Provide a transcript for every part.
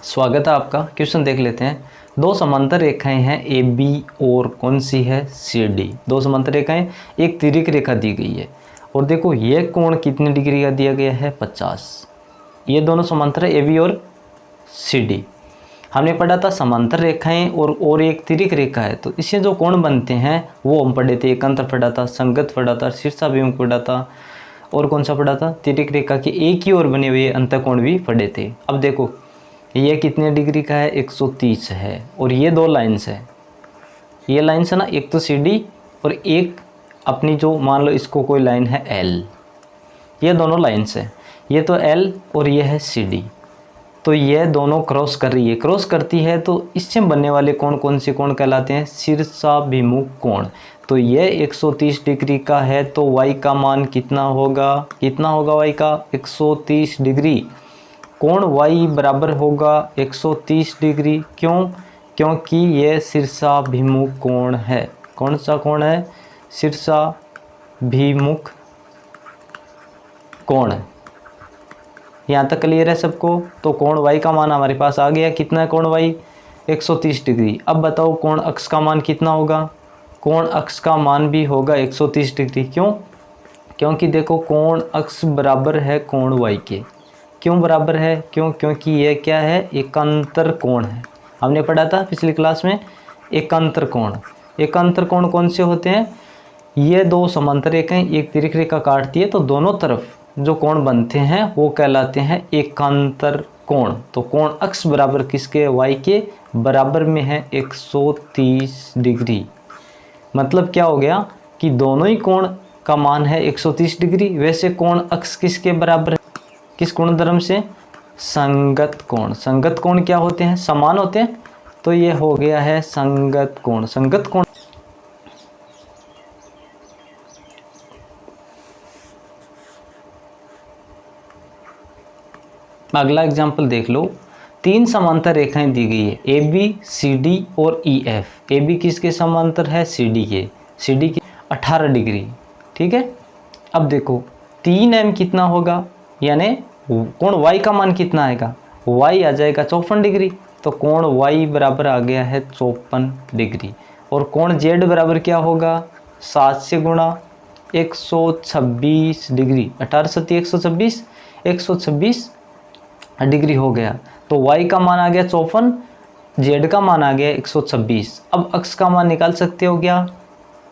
स्वागत है आपका। क्वेश्चन देख लेते हैं। दो समांतर रेखाएं हैं ए बी और कौन सी है सी डी। दो समांतर रेखाएं, एक तिर्यक रेखा दी गई है और देखो ये कोण कितने डिग्री का दिया गया है 50। ये दोनों समांतर है ए बी और सी डी। हमने पढ़ा था समांतर रेखाएं और एक तिर्यक रेखा है तो इससे जो कोण बनते हैं वो हम पढ़े थे। एकांतर पढ़ा था, संगत पढ़ा था, शीर्षाभिमुख पढ़ा था और कौन सा पढ़ा था, तिर्यक रेखा के एक ही ओर बने हुए अंतःकोण भी पढ़े थे। अब देखो ये कितने डिग्री का है 130 है और ये दो लाइन्स है। ये लाइन्स है ना, एक तो सी डी और एक अपनी जो मान लो इसको कोई लाइन है एल। ये दोनों लाइन्स है, ये तो एल और ये है सी डी। तो ये दोनों क्रॉस कर रही है, क्रॉस करती है तो इससे बनने वाले कोण कौन से कोण कहलाते हैं, शीर्षाभिमुख कोण। तो ये 130 डिग्री का है तो y का मान कितना होगा, y का 130 डिग्री। कोण y बराबर होगा 130 डिग्री। क्यों? क्योंकि ये शीर्षाभिमुख कोण है। कौन सा कोण है? शीर्षाभिमुख कोण। यहाँ तक क्लियर है सबको? तो कोण y का मान हमारे पास आ गया। कितना है कोण y? 130 डिग्री। अब बताओ कोण अक्ष का मान कितना होगा? कोण अक्ष का मान भी होगा 130 डिग्री। क्यों? क्योंकि देखो कोण अक्ष बराबर है कोण y के। क्यों बराबर है? क्योंकि ये क्या है, एकांतर कोण है। हमने पढ़ा था पिछली क्लास में एकांतर कोण। एकांतर कोण कौन से होते हैं? ये दो समांतर रेखाएं एक तिर्यक रेखा काटती है तो दोनों तरफ जो कोण बनते हैं वो कहलाते हैं एकांतर कोण। तो कोण अक्ष बराबर किसके? y के बराबर में है 130 डिग्री। मतलब क्या हो गया कि दोनों ही कोण का मान है 130 डिग्री। वैसे कोण अक्ष किसके बराबर है? किस कोण धर्म से? संगत कोण। संगत कोण क्या होते हैं? समान होते हैं। तो ये हो गया है संगत कोण। संगत कोण अगला एग्जाम्पल देख लो। तीन समांतर रेखाएं दी गई है ए बी, सी डी और ई एफ। ए बी किसके समांतर है? सी डी के। सी डी की 18 डिग्री। ठीक है। अब देखो 3m कितना होगा, यानी कोण y का मान कितना आएगा? y आ जाएगा 54 डिग्री। तो कोण y बराबर आ गया है 54 डिग्री। और कोण z बराबर क्या होगा? 7 से गुणा 126 डिग्री। 18 सती 126, 126 डिग्री हो गया। तो y का मान आ गया 54, z का मान आ गया 126। अब अक्ष का मान निकाल सकते हो क्या?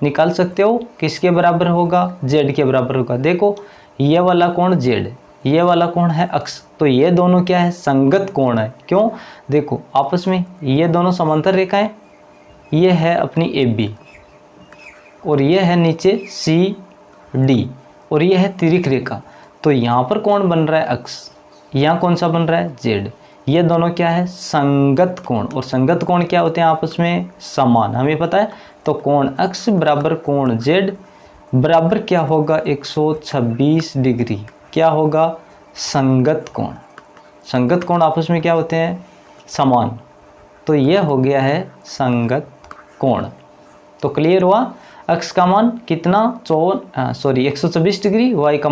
निकाल सकते हो। किसके बराबर होगा? z के बराबर होगा। देखो ये वाला कोण z, ये वाला कोण है अक्ष। तो ये दोनों क्या है? संगत कोण है। क्यों? देखो आपस में ये दोनों समांतर रेखाएं, ये है अपनी ए बी और ये है नीचे सी डी और ये है तिर्यक रेखा। तो यहाँ पर कौन बन रहा है? अक्ष। यहाँ कौन सा बन रहा है? जेड। ये दोनों क्या है? संगत कोण। और संगत कोण क्या होते हैं? आपस में समान, हमें पता है। तो कोण अक्ष बराबर कोण जेड बराबर क्या होगा? 126 डिग्री। क्या होगा? संगत कोण। संगत कोण आपस में क्या होते हैं? समान। तो ये हो गया है संगत कोण। तो क्लियर हुआ? अक्ष का मान कितना? 126 डिग्री। y का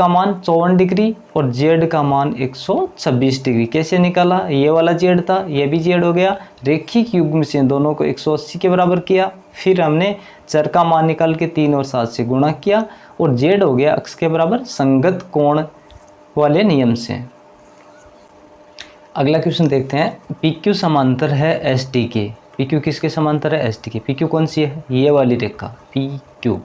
मान 54 डिग्री और z का मान 126 डिग्री। कैसे निकाला? ये वाला z था, ये भी z हो गया। रेखिक युग्म से दोनों को 180 के बराबर किया। फिर हमने चर का मान निकाल के 3 और 7 से गुणा किया और z हो गया अक्ष के बराबर संगत कोण वाले नियम से। अगला क्वेश्चन देखते हैं। PQ समांतर है ST के। PQ किसके समांतर है? ST के। PQ कौन सी है? ये वाली रेखा PQ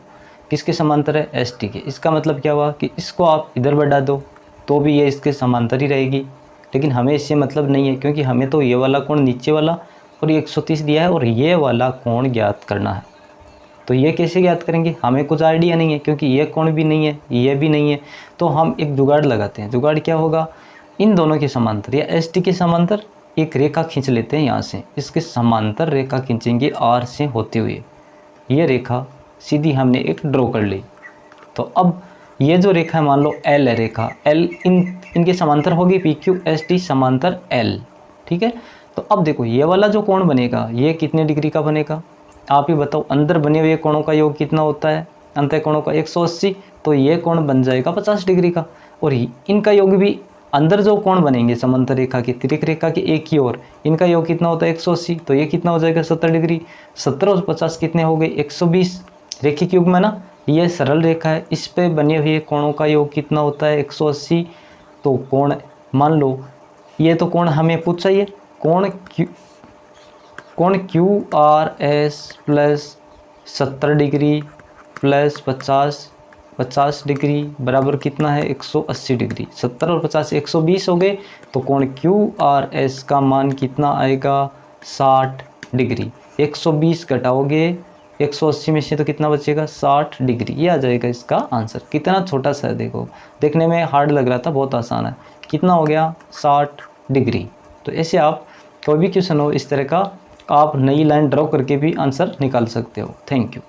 किसके समांतर है? ST के। इसका मतलब क्या हुआ कि इसको आप इधर बढ़ा दो तो भी ये इसके समांतर ही रहेगी। लेकिन हमें इससे मतलब नहीं है क्योंकि हमें तो ये वाला कोण नीचे वाला और ये 130 दिया है और ये वाला कोण ज्ञात करना है। तो ये कैसे ज्ञात करेंगे? हमें कुछ आइडिया नहीं है क्योंकि ये कोण भी नहीं है, ये भी नहीं है। तो हम एक जुगाड़ लगाते हैं। जुगाड़ क्या होगा? इन दोनों के समांतर या ST के समांतर एक रेखा खींच लेते हैं। यहाँ से इसके समांतर रेखा खींचेंगे R से होते हुए। ये रेखा सीधी हमने एक ड्रॉ कर ली। तो अब ये जो रेखा है मान लो L है रेखा, L इनके समांतर होगी PQ ST समांतर L। ठीक है। तो अब देखो ये वाला जो कोण बनेगा ये कितने डिग्री का बनेगा? आप ही बताओ। अंदर बने हुए कोणों का योग कितना होता है? अंतः कोणों का 180। तो ये कोण बन जाएगा 50 डिग्री का और इनका योग भी अंदर जो कोण बनेंगे समांतर रेखा के तिरक रेखा के एक ही ओर, इनका योग कितना होता है 180, तो ये कितना हो जाएगा 70 डिग्री। 70 और 50 कितने हो गए 120। रेखिक युग्म है ना, ये सरल रेखा है, इस पे बने हुए कोणों का योग कितना होता है 180। तो कोण मान लो ये तो कोण हमें पूछा ही है, कोण Q R S plus 70 degree plus 50 degree बराबर कितना है 180 डिग्री। 70 और 50 120 हो गए, तो कोण क्यू आर एस का मान कितना आएगा 60 डिग्री। 120 घटाओगे 180 में से तो कितना बचेगा 60 डिग्री, ये आ जाएगा इसका आंसर। कितना छोटा सा है, देखो देखने में हार्ड लग रहा था, बहुत आसान है। कितना हो गया 60 डिग्री। तो ऐसे आप कोई भी क्वेश्चन हो इस तरह का, आप नई लाइन ड्रॉ करके भी आंसर निकाल सकते हो। Thank you.